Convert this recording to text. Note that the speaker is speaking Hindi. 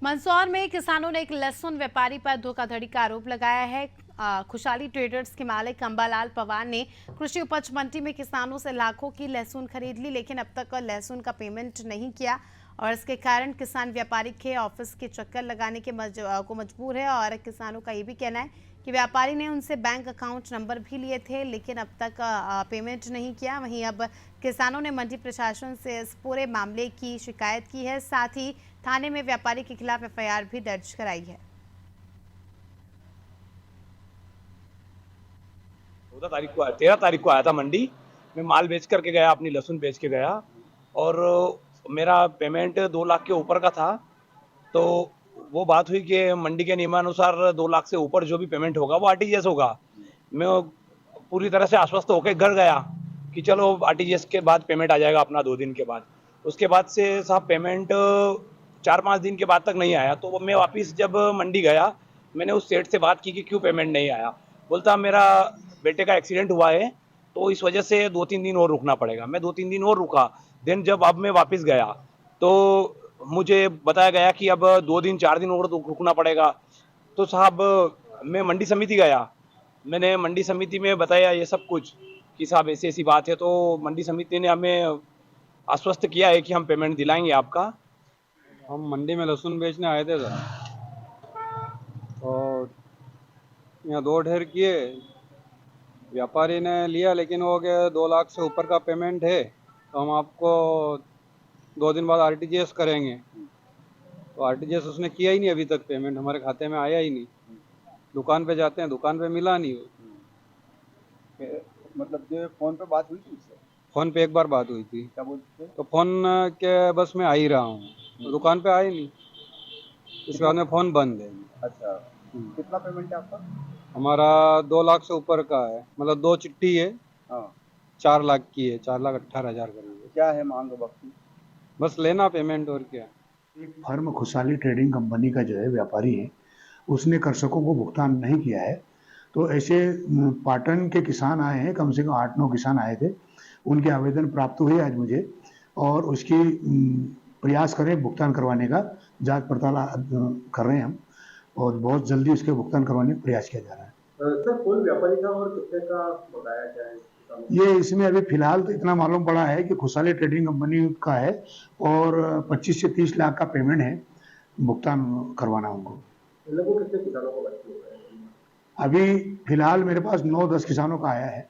मंदसौर में किसानों ने एक लहसुन व्यापारी पर धोखाधड़ी का आरोप लगाया है। खुशहाली ट्रेडर्स के मालिक अंबालाल पवार ने कृषि उपज मंडी में किसानों से लाखों की लहसुन खरीद ली, लेकिन अब तक लहसुन का पेमेंट नहीं किया और इसके कारण किसान व्यापारी के ऑफिस के चक्कर लगाने के मजबूर है। और किसानों का ये भी कहना है कि व्यापारी ने उनसे बैंक अकाउंट नंबर भी लिए थे, लेकिन अब तक पेमेंट नहीं किया। वहीं अब किसानों ने मंडी प्रशासन से इस पूरे मामले की शिकायत की है, साथ ही थाने में व्यापारी के खिलाफ एफआईआर भी दर्ज कराई है। 13 तारीख को आया था मंडी में, माल बेच करके गया, अपनी लहसुन बेच के गया और मेरा पेमेंट 2 लाख के ऊपर का था। तो वो बात हुई कि मंडी के नियमानुसार 2 लाख से ऊपर जो भी पेमेंट होगा वो आरटीजीएस होगा। मैं पूरी तरह से आश्वस्त होकर घर गया कि चलो आरटीजीएस के बाद पेमेंट आ जाएगा अपना 2 दिन के बाद। उसके बाद से साहब पेमेंट 4-5 दिन के बाद तक नहीं आया। तो मैं वापस जब मंडी गया, मैंने उस सेठ से बात की कि क्यों पेमेंट नहीं आया। बोलता मेरा बेटे का एक्सीडेंट हुआ है तो इस वजह से 2-3 दिन और रुकना पड़ेगा। मैं 2-3 दिन और रुका। देन जब अब मैं वापस गया तो मुझे बताया गया कि अब 2 दिन 4 दिन और रुकना पड़ेगा। तो साहब मैं मंडी समिति गया, मैंने मंडी समिति में बताया ये सब कुछ कि साहब ऐसी ऐसी बात है। तो मंडी समिति ने हमें आश्वस्त किया है कि हम पेमेंट दिलाएंगे आपका। हम मंडी में लहसुन बेचने आए थे सर, और यहाँ 2 ढेर किए, व्यापारी ने लिया, लेकिन वो के 2 लाख से ऊपर का पेमेंट है तो हम आपको 2 दिन बाद आरटीजीएस करेंगे। तो आरटीजीएस उसने किया ही नहीं, अभी तक पेमेंट हमारे खाते में आया ही नहीं। दुकान पे जाते हैं, दुकान पे मिला नहीं। मतलब जो फोन पे बात हुई थी उससे? फोन पे एक बार बात हुई थी। क्या बोलते थे? तो फोन के बस में आ ही रहा हूँ, तो दुकान पे आए नहीं, इसके बाद में फोन बंद है। अच्छा, कितना पेमेंट है आपका? हमारा 2 लाख से ऊपर का है, मतलब 2 चिट्ठी है। हाँ, 4 लाख की है, 4,18,000 करीब। क्या है मांग वक्त? बस लेना पेमेंट, और क्या। एक फर्म खुशहाली ट्रेडिंग कंपनी का जो है व्यापारी है, उसने कृषकों को भुगतान नहीं किया है। तो ऐसे पाटन के किसान आए हैं, कम से कम 8-9 किसान आए थे, उनके आवेदन प्राप्त हुए आज मुझे, और उसकी प्रयास करें भुगतान करवाने का, जांच पड़ताल कर रहे हैं हम, और बहुत जल्दी उसके भुगतान करवाने का प्रयास किया जा रहा है। सर, कौन व्यापारी था और कितने का बताया गया है? ये इसमें अभी फिलहाल तो इतना मालूम पड़ा है कि खुशहाली ट्रेडिंग कंपनी का है और 25 से 30 लाख का पेमेंट है, भुगतान करवाना उनको। इन लोगों कितने किसानों को बच्चे हो गए? अभी फिलहाल मेरे पास 9-10 किसानों का आया है।